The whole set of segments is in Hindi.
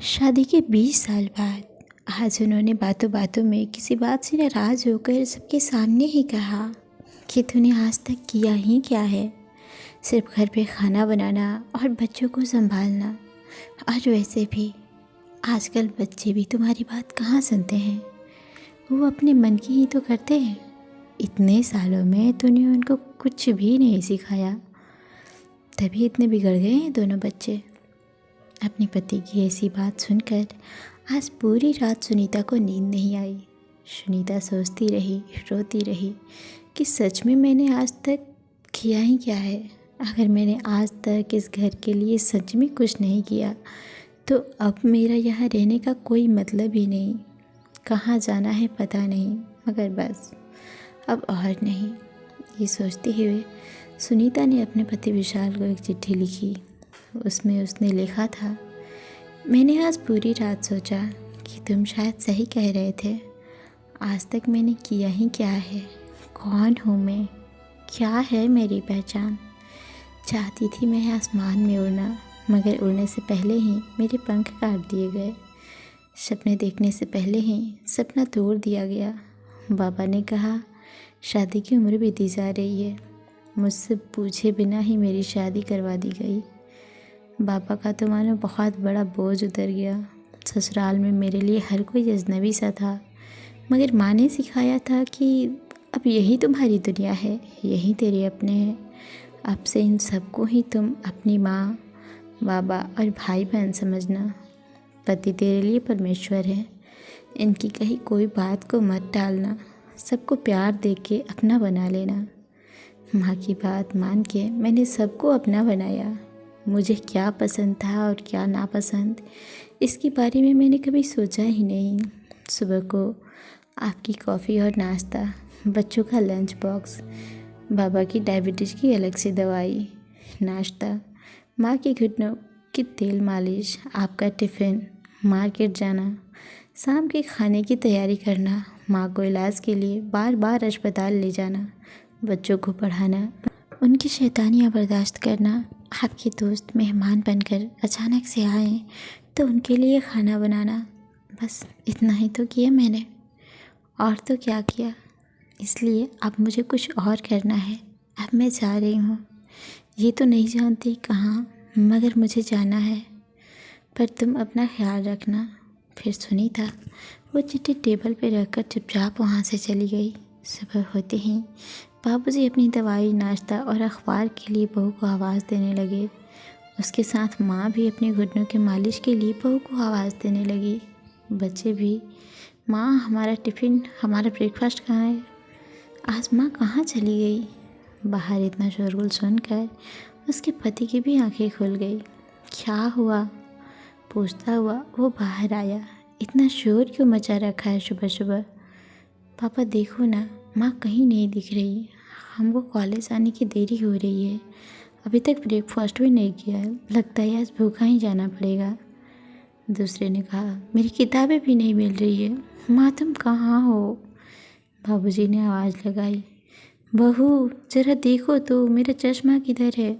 शादी के 20 साल बाद आज उन्होंने बातों बातों में किसी बात से नाराज़ होकर सबके सामने ही कहा कि तूने आज तक किया ही क्या है। सिर्फ घर पे खाना बनाना और बच्चों को संभालना। और वैसे भी आजकल बच्चे भी तुम्हारी बात कहाँ सुनते हैं, वो अपने मन की ही तो करते हैं। इतने सालों में तूने उनको कुछ भी नहीं सिखाया, तभी इतने बिगड़ गए हैं दोनों बच्चे। अपने पति की ऐसी बात सुनकर आज पूरी रात सुनीता को नींद नहीं आई। सुनीता सोचती रही, रोती रही कि सच में मैंने आज तक किया ही क्या है। अगर मैंने आज तक इस घर के लिए सच में कुछ नहीं किया तो अब मेरा यहाँ रहने का कोई मतलब ही नहीं। कहाँ जाना है पता नहीं, मगर बस अब और नहीं। ये सोचते हुए सुनीता ने अपने पति विशाल को एक चिट्ठी लिखी। उसमें उसने लिखा था, मैंने आज पूरी रात सोचा कि तुम शायद सही कह रहे थे। आज तक मैंने किया ही क्या है, कौन हूँ मैं, क्या है मेरी पहचान। चाहती थी मैं आसमान में उड़ना, मगर उड़ने से पहले ही मेरे पंख काट दिए गए। सपने देखने से पहले ही सपना तोड़ दिया गया। बाबा ने कहा शादी की उम्र बीती जा रही है। मुझसे पूछे बिना ही मेरी शादी करवा दी गई। बाबा का तो मानो बहुत बड़ा बोझ उतर गया। ससुराल में मेरे लिए हर कोई अजनबी सा था, मगर माँ ने सिखाया था कि अब यही तुम्हारी दुनिया है, यही तेरे अपने हैं। अब से इन सबको ही तुम अपनी माँ, बाबा और भाई बहन समझना। पति तेरे लिए परमेश्वर है, इनकी कही कोई बात को मत टालना। सबको प्यार दे के अपना बना लेना। माँ की बात मान के मैंने सबको अपना बनाया। मुझे क्या पसंद था और क्या नापसंद, इसके बारे में मैंने कभी सोचा ही नहीं। सुबह को आपकी कॉफ़ी और नाश्ता, बच्चों का लंच बॉक्स, बाबा की डायबिटीज़ की अलग से दवाई, नाश्ता, माँ के घुटनों की तेल मालिश, आपका टिफ़िन, मार्केट जाना, शाम के खाने की तैयारी करना, माँ को इलाज के लिए बार बार अस्पताल ले जाना, बच्चों को पढ़ाना, उनकी शैतानियाँ बर्दाश्त करना। आपके दोस्त मेहमान बनकर अचानक से आए तो उनके लिए खाना बनाना। बस इतना ही तो किया मैंने, और तो क्या किया। इसलिए अब मुझे कुछ और करना है। अब मैं जा रही हूँ, ये तो नहीं जानती कहाँ, मगर मुझे जाना है। पर तुम अपना ख्याल रखना। फिर सुनीता वो चिट्ठी टेबल पे रखकर चुपचाप वहाँ से चली गई। सुबह होते ही बाबूजी अपनी दवाई, नाश्ता और अखबार के लिए बहू को आवाज़ देने लगे। उसके साथ माँ भी अपने घुटनों के मालिश के लिए बहू को आवाज़ देने लगी। बच्चे भी, माँ हमारा टिफ़िन, हमारा ब्रेकफास्ट कहाँ है। आज माँ कहाँ चली गई। बाहर इतना शोरगुल सुनकर उसके पति की भी आंखें खुल गई। क्या हुआ पूछता हुआ वो बाहर आया। इतना शोर क्यों मचा रखा है सुबह सुबह। पापा देखो ना, माँ कहीं नहीं दिख रही। हमको कॉलेज आने की देरी हो रही है, अभी तक ब्रेकफास्ट भी नहीं किया है। लगता है आज भूखा ही जाना पड़ेगा। दूसरे ने कहा, मेरी किताबें भी नहीं मिल रही है। माँ तुम कहाँ हो। बाबूजी ने आवाज़ लगाई, बहू ज़रा देखो तो मेरा चश्मा किधर है।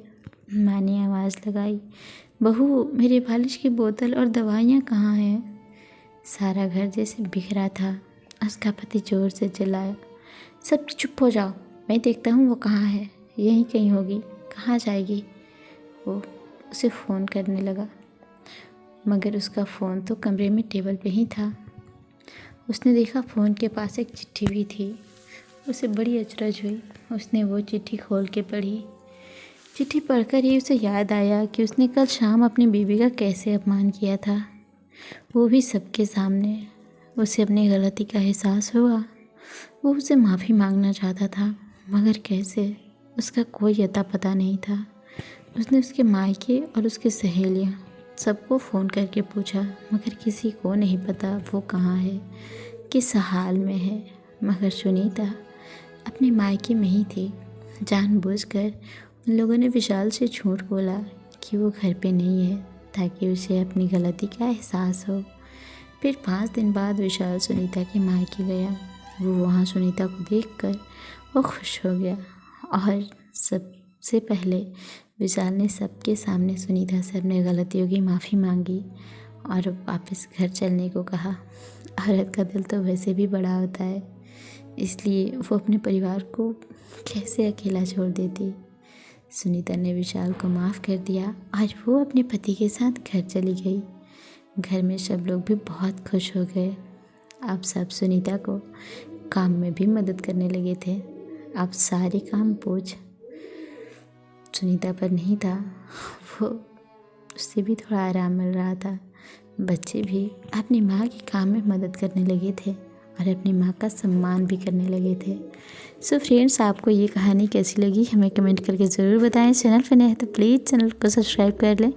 माँ ने आवाज़ लगाई, बहू मेरे बालिश की बोतल और दवाइयाँ कहाँ हैं। सारा घर जैसे बिखरा था। उसका पति ज़ोर से चिल्लाया, सब चुप हो जाओ, मैं देखता हूँ वो कहाँ है। यहीं कहीं होगी, कहाँ जाएगी। वो उसे फ़ोन करने लगा, मगर उसका फ़ोन तो कमरे में टेबल पे ही था। उसने देखा फ़ोन के पास एक चिट्ठी भी थी। उसे बड़ी अचरज हुई। उसने वो चिट्ठी खोल के पढ़ी। चिट्ठी पढ़कर ही उसे याद आया कि उसने कल शाम अपनी बीवी का कैसे अपमान किया था, वो भी सबके सामने। उसे अपनी गलती का एहसास हुआ। वो उसे माफ़ी मांगना चाहता था, मगर कैसे, उसका कोई अता पता नहीं था। उसने उसके मायके और उसकी सहेलियाँ सबको फ़ोन करके पूछा, मगर किसी को नहीं पता वो कहाँ है, किस हाल में है। मगर सुनीता अपने मायके में ही थी। जानबूझकर उन लोगों ने विशाल से झूठ बोला कि वो घर पे नहीं है, ताकि उसे अपनी गलती का एहसास हो। फिर 5 दिन बाद विशाल सुनीता के मायके गया। वो वहाँ सुनीता को देखकर वो खुश हो गया, और सबसे पहले विशाल ने सबके सामने सुनीता से अपनी गलतियों की माफ़ी मांगी और वापस घर चलने को कहा। औरत का दिल तो वैसे भी बड़ा होता है, इसलिए वो अपने परिवार को कैसे अकेला छोड़ देती। सुनीता ने विशाल को माफ़ कर दिया और वो अपने पति के साथ घर चली गई। घर में सब लोग भी बहुत खुश हो गए। अब सब सुनीता को काम में भी मदद करने लगे थे। अब सारे काम बोझ सुनीता पर नहीं था, वो उससे भी थोड़ा आराम मिल रहा था। बच्चे भी अपनी माँ के काम में मदद करने लगे थे और अपनी माँ का सम्मान भी करने लगे थे। सो फ्रेंड्स, आपको ये कहानी कैसी लगी हमें कमेंट करके ज़रूर बताएं। चैनल पर नए हैं तो प्लीज़ चैनल को सब्सक्राइब कर लें।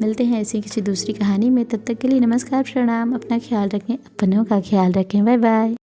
मिलते हैं ऐसी किसी दूसरी कहानी में, तब तक के लिए नमस्कार, प्रणाम। अपना ख्याल रखें, अपनों का ख्याल रखें। Bye bye.